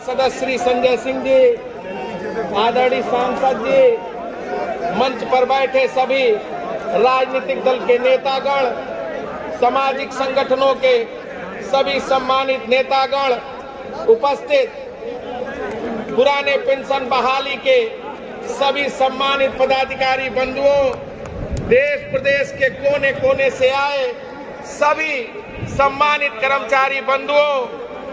सदस्य श्री संजय सिंह जी, आदरणीय सांसद जी, मंच पर बैठे सभी राजनीतिक दल के नेतागण, सामाजिक संगठनों के सभी सम्मानित नेतागण, उपस्थित पुराने पेंशन बहाली के सभी सम्मानित पदाधिकारी बंधुओं, देश प्रदेश के कोने कोने से आए सभी सम्मानित कर्मचारी बंधुओं,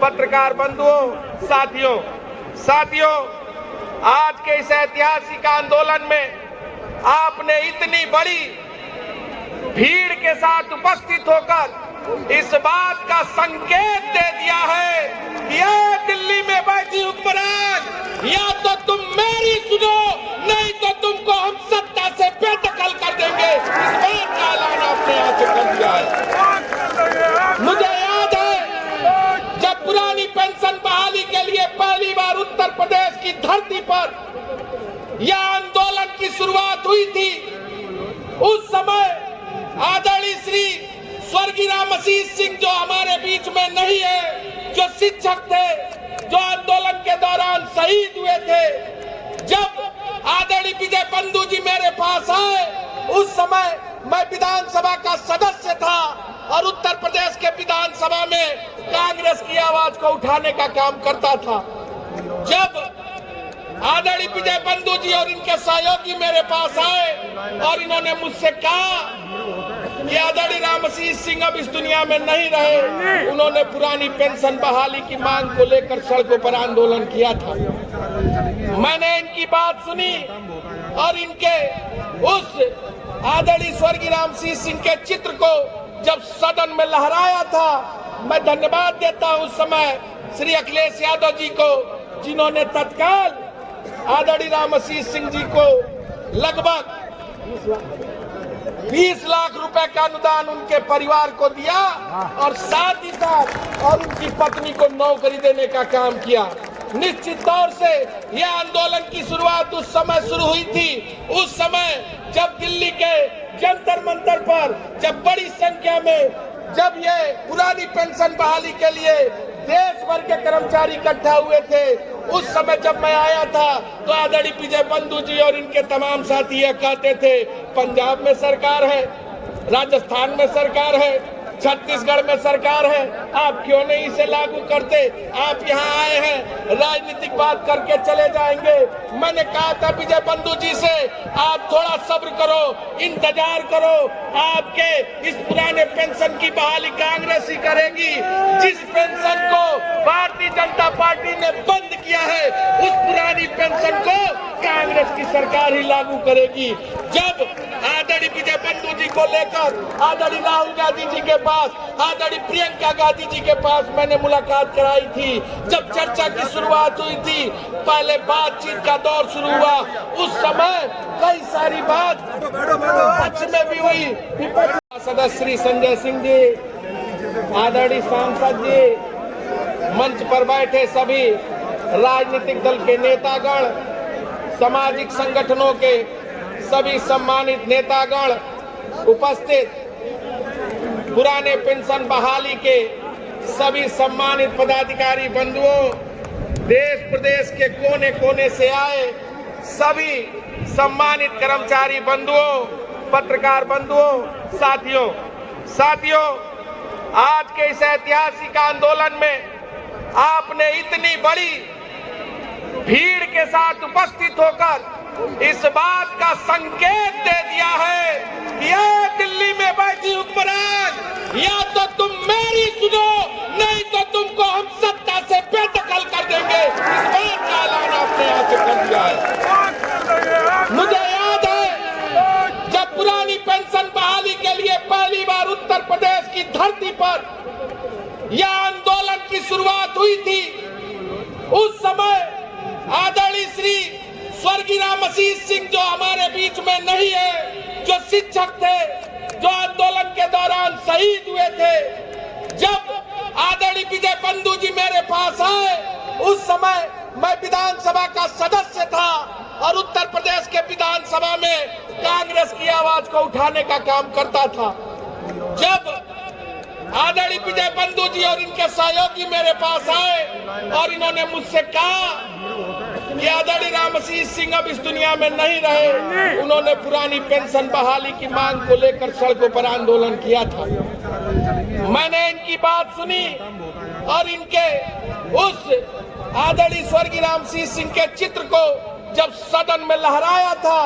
पत्रकार बंधुओं, साथियों, आज के इस ऐतिहासिक आंदोलन में आपने इतनी बड़ी भीड़ के साथ उपस्थित होकर इस बात का संकेत दे दिया है कि ये दिल्ली में बैठी हुक्मरान, या तो तुम मेरी सुनो, नहीं तो तुमको हम सत्ता से बेदखल कर देंगे। इस बात का ऐलान आपने यहाँ से कर दिया है। मुझे याद है जब पुरानी पेंशन बहाली के लिए पहली बार उत्तर प्रदेश की धरती पर यह आंदोलन की शुरुआत हुई थी, उस समय आदरणीय श्री स्वर्गीय राम आशीष सिंह, जो हमारे बीच में नहीं है, जो शिक्षक थे, जो आंदोलन के दौरान शहीद हुए थे, जब आदरणीय विजय बंधु जी मेरे पास आए, उस समय मैं विधानसभा का सदस्य था और उत्तर प्रदेश के विधानसभा में कांग्रेस की आवाज को उठाने का काम करता था। जब आदरणीय विजय बंधु जी और इनके सहयोगी मेरे पास आए और इन्होंने मुझसे कहा कि आदरणीय राम आशीष सिंह अब इस दुनिया में नहीं रहे, उन्होंने पुरानी पेंशन बहाली की मांग को लेकर सड़कों पर आंदोलन किया था। मैंने इनकी बात सुनी और इनके उस आदरणीय स्वर्गीय राम आशीष सिंह के चित्र को जब सदन में लहराया था, मैं धन्यवाद देता हूं उस समय श्री अखिलेश यादव जी को, जिन्होंने तत्काल आदरणीय राम आशीष सिंह जी को लगभग 20 लाख रुपए का अनुदान उनके परिवार को दिया और साथ ही साथ और उनकी पत्नी को नौकरी देने का काम किया। निश्चित तौर से यह आंदोलन की शुरुआत उस समय शुरू हुई थी, उस समय जब दिल्ली के जंतर मंतर पर जब बड़ी संख्या में जब ये पुरानी पेंशन बहाली के लिए देश भर के कर्मचारी इकट्ठा हुए थे, उस समय जब मैं आया था तो आदरणीय विजय बंधु जी और इनके तमाम साथी यह कहते थे, पंजाब में सरकार है, राजस्थान में सरकार है, छत्तीसगढ़ में सरकार है, आप क्यों नहीं इसे लागू करते? आप यहाँ आए हैं, राजनीतिक बात करके चले जाएंगे। मैंने कहा था विजय बंधु जी से, आप थोड़ा सब्र करो, इंतजार करो, आपके इस पुराने पेंशन की बहाली कांग्रेस ही करेगी। जिस पेंशन को भारतीय जनता पार्टी ने बंद किया है, उस पुरानी पेंशन को कांग्रेस की सरकार ही लागू करेगी। जब आदरणीय विजय बंधु जी को लेकर आदरणीय राहुल गांधी जी के पास, आदरणीय प्रियंका गांधी जी के पास मैंने मुलाकात कराई थी, जब चर्चा की शुरुआत हुई थी, पहले बातचीत का दौर शुरू हुआ, उस समय कई सारी बात पक्ष में भी हुई। सदस्य श्री संजय सिंह जी, आदरणीय सांसद जी, मंच पर बैठे सभी राजनीतिक दल के नेतागण, सामाजिक संगठनों के सभी सम्मानित नेतागण, उपस्थित पुराने पेंशन बहाली के सभी सम्मानित पदाधिकारी बंधुओं, देश प्रदेश के कोने कोने से आए सभी सम्मानित कर्मचारी बंधुओं, पत्रकार बंधुओं, साथियों, आज के इस ऐतिहासिक आंदोलन में आपने इतनी बड़ी भीड़ के साथ उपस्थित होकर इस बात का संकेत दे दिया है कि ये दिल्ली में बैठी हुक्मरान, या तो तुम मेरी सुनो, नहीं तो तुमको हम सत्ता से बेदखल कर देंगे। इस बात का ऐलान आपने यहाँ से कर दिया है। मुझे याद है जब पुरानी पेंशन बहाली के लिए पहली बार उत्तर प्रदेश की धरती पर यह आंदोलन की शुरुआत हुई थी, उस समय आदरणीय श्री स्वर्गीय राम आशीष सिंह, जो हमारे बीच में नहीं है, जो शिक्षक थे, जो आंदोलन के दौरान शहीद हुए थे, जब आदरणीय विजय बंधु जी मेरे पास आए, उस समय मैं विधानसभा का सदस्य था और उत्तर प्रदेश के विधानसभा में कांग्रेस की आवाज को उठाने का काम करता था। जब आदरणीय विजय बंधु जी और इनके सहयोगी मेरे पास आए और इन्होंने मुझसे कहा कि आदरणीय रामसीस सिंह अब इस दुनिया में नहीं रहे। उन्होंने पुरानी पेंशन बहाली की मांग को लेकर सड़कों पर आंदोलन किया था। मैंने इनकी बात सुनी और इनके उस आदरणीय स्वर्गीय रामसीस सिंह के चित्र को जब सदन में लहराया था,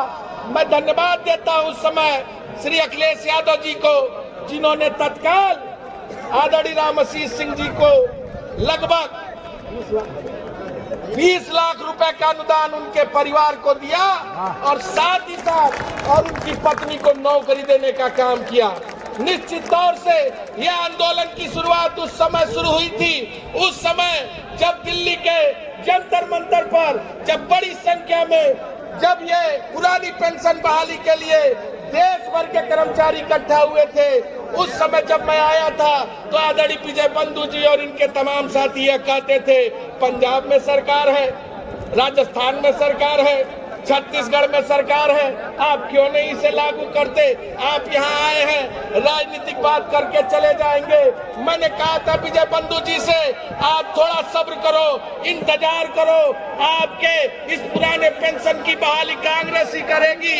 मैं धन्यवाद देता हूं उस समय श्री अखिलेश यादव जी को, जिन्होंने तत्काल आदरणीय रामसीस सिंह जी को लगभग 20 लाख रुपए का अनुदान उनके परिवार को दिया और साथ ही साथ और उनकी पत्नी को नौकरी देने का काम किया। निश्चित तौर से यह आंदोलन की शुरुआत उस समय शुरू हुई थी, उस समय जब दिल्ली के जंतर मंतर पर जब बड़ी संख्या में जब ये पुरानी पेंशन बहाली के लिए देश भर के कर्मचारी इकट्ठा हुए थे। उस समय जब मैं आया था तो आदरणीय विजय बंधु जी और इनके तमाम साथी यह कहते थे, पंजाब में सरकार है, राजस्थान में सरकार है, छत्तीसगढ़ में सरकार है, आप क्यों नहीं इसे लागू करते? आप यहाँ आए हैं राजनीतिक बात करके चले जाएंगे। मैंने कहा था विजय बंधु जी से, आप थोड़ा सब्र करो, इंतजार करो, आपके इस पुराने पेंशन की बहाली कांग्रेस ही करेगी।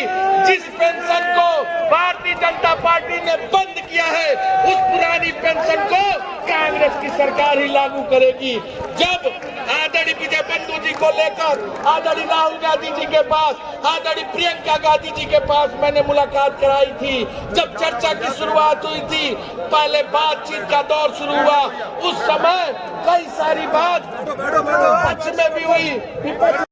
जिस पेंशन को भारतीय जनता पार्टी ने बंद किया है, उस पुरानी पेंशन को कांग्रेस की सरकार ही लागू करेगी। जब आदरणीय विजय बंधु जी को लेकर आदरणीय राहुल गांधी जी के पास, आदरणीय प्रियंका गांधी जी के पास मैंने मुलाकात कराई थी, जब चर्चा की शुरुआत हुई थी, पहले बातचीत का दौर शुरू हुआ, उस समय कई सारी बात पक्ष में भी हुई, विपक्ष